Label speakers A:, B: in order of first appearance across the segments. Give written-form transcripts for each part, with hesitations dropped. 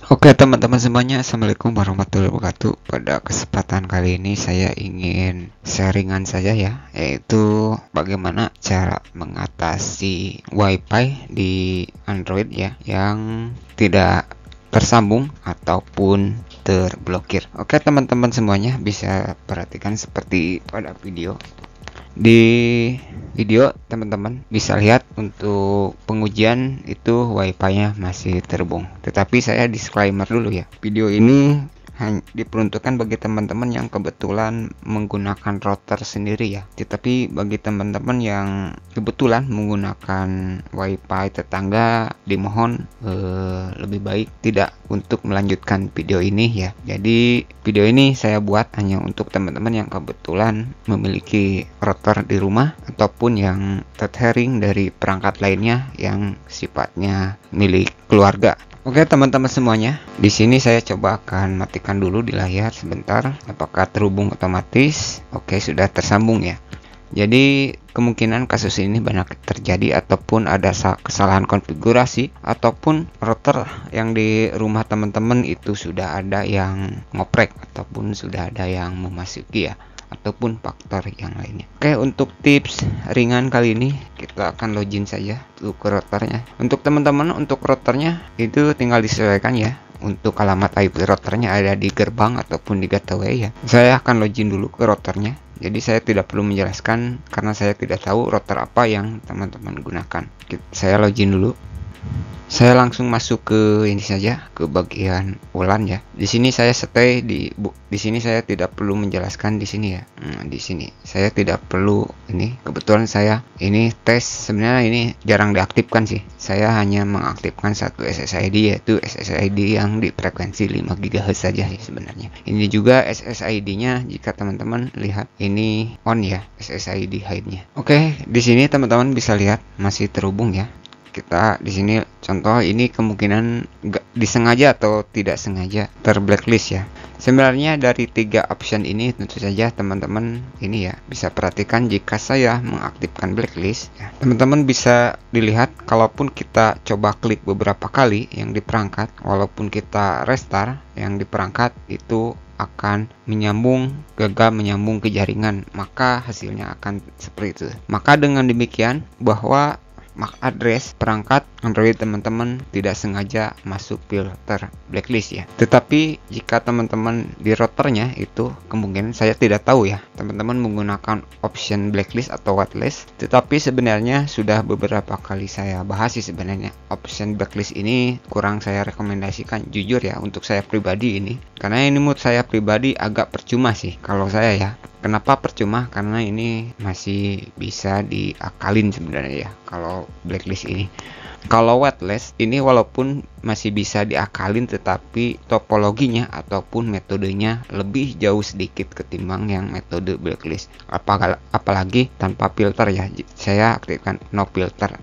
A: Oke teman-teman semuanya, Assalamualaikum warahmatullahi wabarakatuh. Pada kesempatan kali ini saya ingin sharingan saja ya, yaitu bagaimana cara mengatasi WiFi di Android ya, yang tidak tersambung ataupun terblokir. Oke teman-teman semuanya, bisa perhatikan seperti pada video. Di video teman-teman bisa lihat untuk pengujian itu WiFi-nya masih terhubung. Tetapi saya disclaimer dulu ya. Video ini hanya diperuntukkan bagi teman-teman yang kebetulan menggunakan router sendiri ya. Tetapi bagi teman-teman yang kebetulan menggunakan WiFi tetangga, dimohon lebih baik tidak untuk melanjutkan video ini ya. Jadi video ini saya buat hanya untuk teman-teman yang kebetulan memiliki router di rumah ataupun yang tethering dari perangkat lainnya yang sifatnya milik keluarga. Oke teman-teman semuanya, di sini saya coba akan matikan dulu di layar sebentar. Apakah terhubung otomatis? Oke, sudah tersambung ya. Jadi kemungkinan kasus ini banyak terjadi ataupun ada kesalahan konfigurasi ataupun router yang di rumah teman-teman itu sudah ada yang ngoprek ataupun sudah ada yang memasuki ya, ataupun faktor yang lainnya. Oke, untuk tips ringan kali ini kita akan login saja ke routernya. Untuk teman-teman, untuk routernya itu tinggal disesuaikan ya. Untuk alamat IP routernya ada di gerbang ataupun di gateway ya. Saya akan login dulu ke routernya. Jadi saya tidak perlu menjelaskan karena saya tidak tahu router apa yang teman-teman gunakan. Saya login dulu. Saya langsung masuk ke ini saja, ke bagian WLAN ya. Di sini saya stay di sini saya tidak perlu menjelaskan di sini ya. Di sini saya tidak perlu ini. Kebetulan saya ini tes, sebenarnya ini jarang diaktifkan sih. Saya hanya mengaktifkan satu SSID, yaitu SSID yang di frekuensi 5 GHz saja sih sebenarnya. Ini juga SSID-nya jika teman-teman lihat ini on ya, SSID hide-nya. Oke, di sini teman-teman bisa lihat masih terhubung ya. Kita di sini contoh ini kemungkinan disengaja atau tidak sengaja terblacklist ya. Sebenarnya dari 3 option ini tentu saja teman-teman ini ya bisa perhatikan jika saya mengaktifkan blacklist ya. Teman-teman bisa dilihat kalaupun kita coba klik beberapa kali yang di perangkat, walaupun kita restart yang di perangkat itu akan gagal menyambung ke jaringan, maka hasilnya akan seperti itu. Maka dengan demikian bahwa MAC address perangkat Android teman-teman tidak sengaja masuk filter blacklist ya. Tetapi jika teman-teman di routernya itu kemungkinan saya tidak tahu ya, teman-teman menggunakan option blacklist atau whitelist. Tetapi sebenarnya sudah beberapa kali saya bahas sih sebenarnya. Option blacklist ini kurang saya rekomendasikan jujur ya untuk saya pribadi ini. Karena ini menurut saya pribadi agak percuma sih kalau saya ya. Kenapa percuma? Karena ini masih bisa diakalin sebenarnya ya kalau blacklist ini. Kalau whitelist ini walaupun masih bisa diakalin, tetapi topologinya ataupun metodenya lebih jauh sedikit ketimbang yang metode blacklist. Apalagi tanpa filter ya. Saya aktifkan no filter.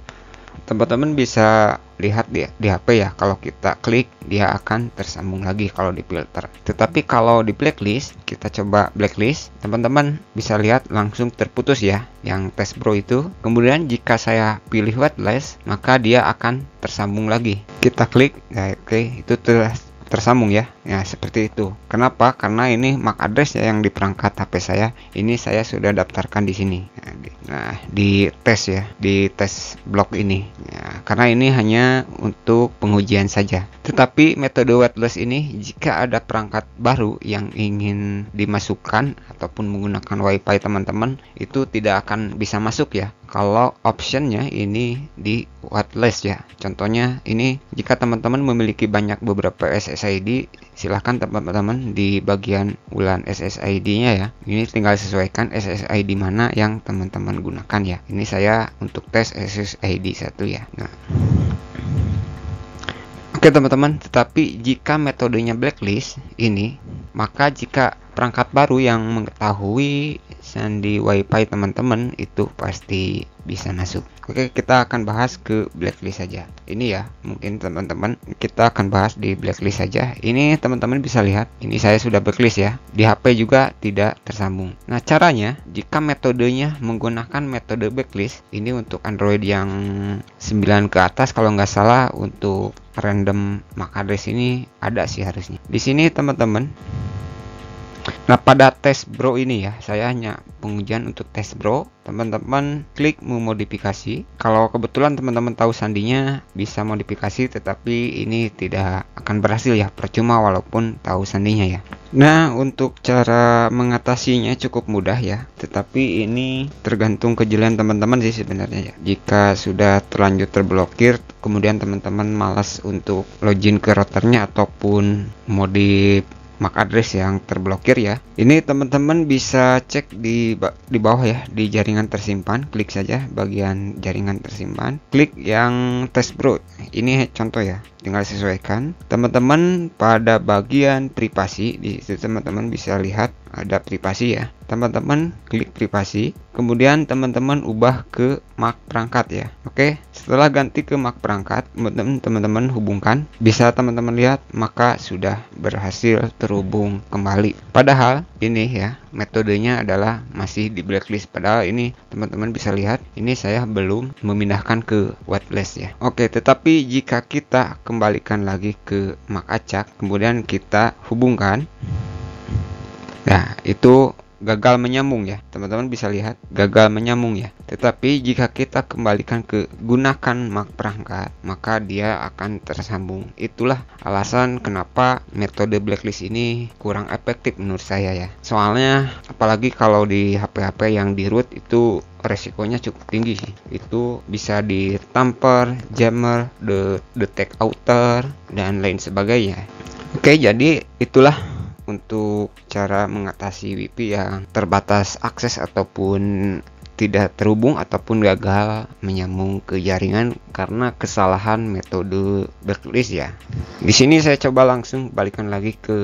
A: Teman-teman bisa lihat di HP ya, kalau kita klik dia akan tersambung lagi kalau di filter. Tetapi kalau di blacklist, kita coba blacklist, teman-teman bisa lihat langsung terputus ya yang tes bro itu. Kemudian jika saya pilih whitelist, maka dia akan tersambung lagi. Kita klik ya, oke, itu tersambung ya. Ya seperti itu. Kenapa? Karena ini MAC address ya yang di perangkat HP saya. Ini saya sudah daftarkan di sini. Nah, di tes ya, di tes blok ini. Ya, karena ini hanya untuk pengujian saja. Tetapi metode whitelist ini jika ada perangkat baru yang ingin dimasukkan ataupun menggunakan WiFi teman-teman itu tidak akan bisa masuk ya. Kalau optionnya ini di whitelist ya. Contohnya ini jika teman-teman memiliki beberapa SSID, silahkan teman-teman di bagian WLAN SSID-nya ya. Ini tinggal sesuaikan SSID mana yang teman-teman gunakan ya. Ini saya untuk tes SSID 1 ya. Nah. Oke teman-teman, tetapi jika metodenya blacklist ini, maka jika perangkat baru yang mengetahui sandi WiFi teman-teman itu pasti bisa masuk. Oke, kita akan bahas ke blacklist saja. Ini ya, mungkin teman-teman kita akan bahas di blacklist saja. Ini teman-teman bisa lihat, ini saya sudah blacklist ya. Di HP juga tidak tersambung. Nah, caranya jika metodenya menggunakan metode blacklist, ini untuk Android yang 9 ke atas kalau nggak salah, untuk random MAC address ini ada sih harusnya. Di sini teman-teman. Nah, pada tes bro ini ya, saya hanya pengujian untuk tes bro. Teman-teman klik memodifikasi. Kalau kebetulan teman-teman tahu sandinya, bisa modifikasi, tetapi ini tidak akan berhasil ya, percuma walaupun tahu sandinya ya. Nah, untuk cara mengatasinya cukup mudah ya, tetapi ini tergantung kejelian teman-teman sih sebenarnya ya. Jika sudah terlanjur terblokir, kemudian teman-teman malas untuk login ke routernya ataupun modif MAC address yang terblokir ya. Ini teman-teman bisa cek di bawah ya, di jaringan tersimpan. Klik saja bagian jaringan tersimpan. Klik yang test bro. Ini contoh ya. Tinggal sesuaikan. Teman-teman pada bagian privasi, di situ teman-teman bisa lihat ada privasi ya. Teman-teman klik privasi, kemudian teman-teman ubah ke MAC perangkat ya. Oke, setelah ganti ke MAC perangkat, teman-teman hubungkan. Bisa teman-teman lihat, maka sudah berhasil terhubung kembali. Padahal ini ya, metodenya adalah masih di blacklist. Padahal ini teman-teman bisa lihat, ini saya belum memindahkan ke whitelist ya. Oke, tetapi jika kita kembalikan lagi ke MAC acak, kemudian kita hubungkan, nah itu gagal menyambung ya, teman-teman bisa lihat gagal menyambung ya. Tetapi jika kita kembalikan ke gunakan MAC perangkat, maka dia akan tersambung. Itulah alasan kenapa metode blacklist ini kurang efektif menurut saya ya. Soalnya apalagi kalau di HP-HP yang di root itu resikonya cukup tinggi sih. Itu bisa di tamper, jammer, detect outer, dan lain sebagainya. Oke, jadi itulah untuk cara mengatasi WiFi yang terbatas akses ataupun tidak terhubung ataupun gagal menyambung ke jaringan karena kesalahan metode blacklist ya. Di sini saya coba langsung balikan lagi ke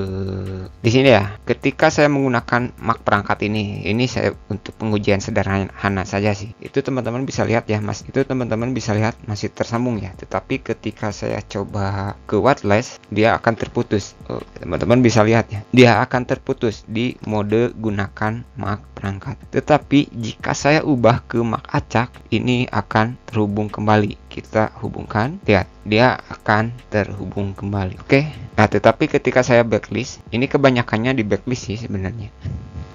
A: di sini ya. Ketika saya menggunakan MAC perangkat ini saya untuk pengujian sederhana saja sih. Itu teman-teman bisa lihat ya, Mas. Itu teman-teman bisa lihat masih tersambung ya. Tetapi ketika saya coba ke whitelist, dia akan terputus. Teman-teman bisa lihat ya. Dia akan terputus di mode gunakan MAC perangkat. Tetapi jika saya ubah ke MAC acak, ini akan terhubung kembali. Kita hubungkan, lihat dia akan terhubung kembali. Oke. Nah, tetapi ketika saya backlist, ini kebanyakannya di backlist sih sebenarnya.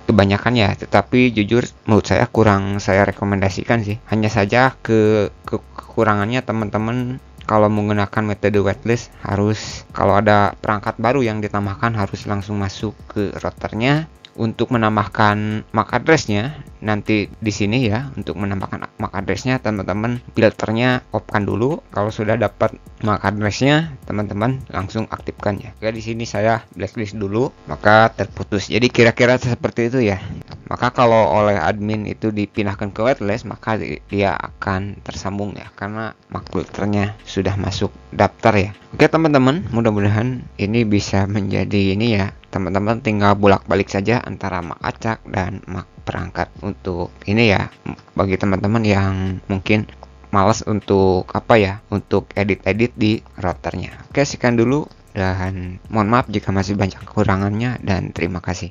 A: Kebanyakan ya, tetapi jujur menurut saya kurang saya rekomendasikan sih. Hanya saja kekurangannya teman-teman kalau menggunakan metode whitelist harus, kalau ada perangkat baru yang ditambahkan, harus langsung masuk ke routernya. Untuk menambahkan MAC address-nya nanti di sini ya, untuk menambahkan MAC address-nya teman-teman filternya off-kan dulu. Kalau sudah dapat MAC address-nya, teman-teman langsung aktifkan ya. Oke, di sini saya blacklist dulu, maka terputus. Jadi kira-kira seperti itu ya. Maka kalau oleh admin itu dipindahkan ke whitelist, maka dia akan tersambung ya, karena MAC filternya sudah masuk daftar ya. Oke teman-teman, mudah-mudahan ini bisa menjadi ini ya. Teman-teman tinggal bolak-balik saja antara MAC acak dan MAC perangkat untuk ini ya. Bagi teman-teman yang mungkin malas untuk untuk edit-edit di routernya. Oke, sekian dulu dan mohon maaf jika masih banyak kekurangannya, dan terima kasih.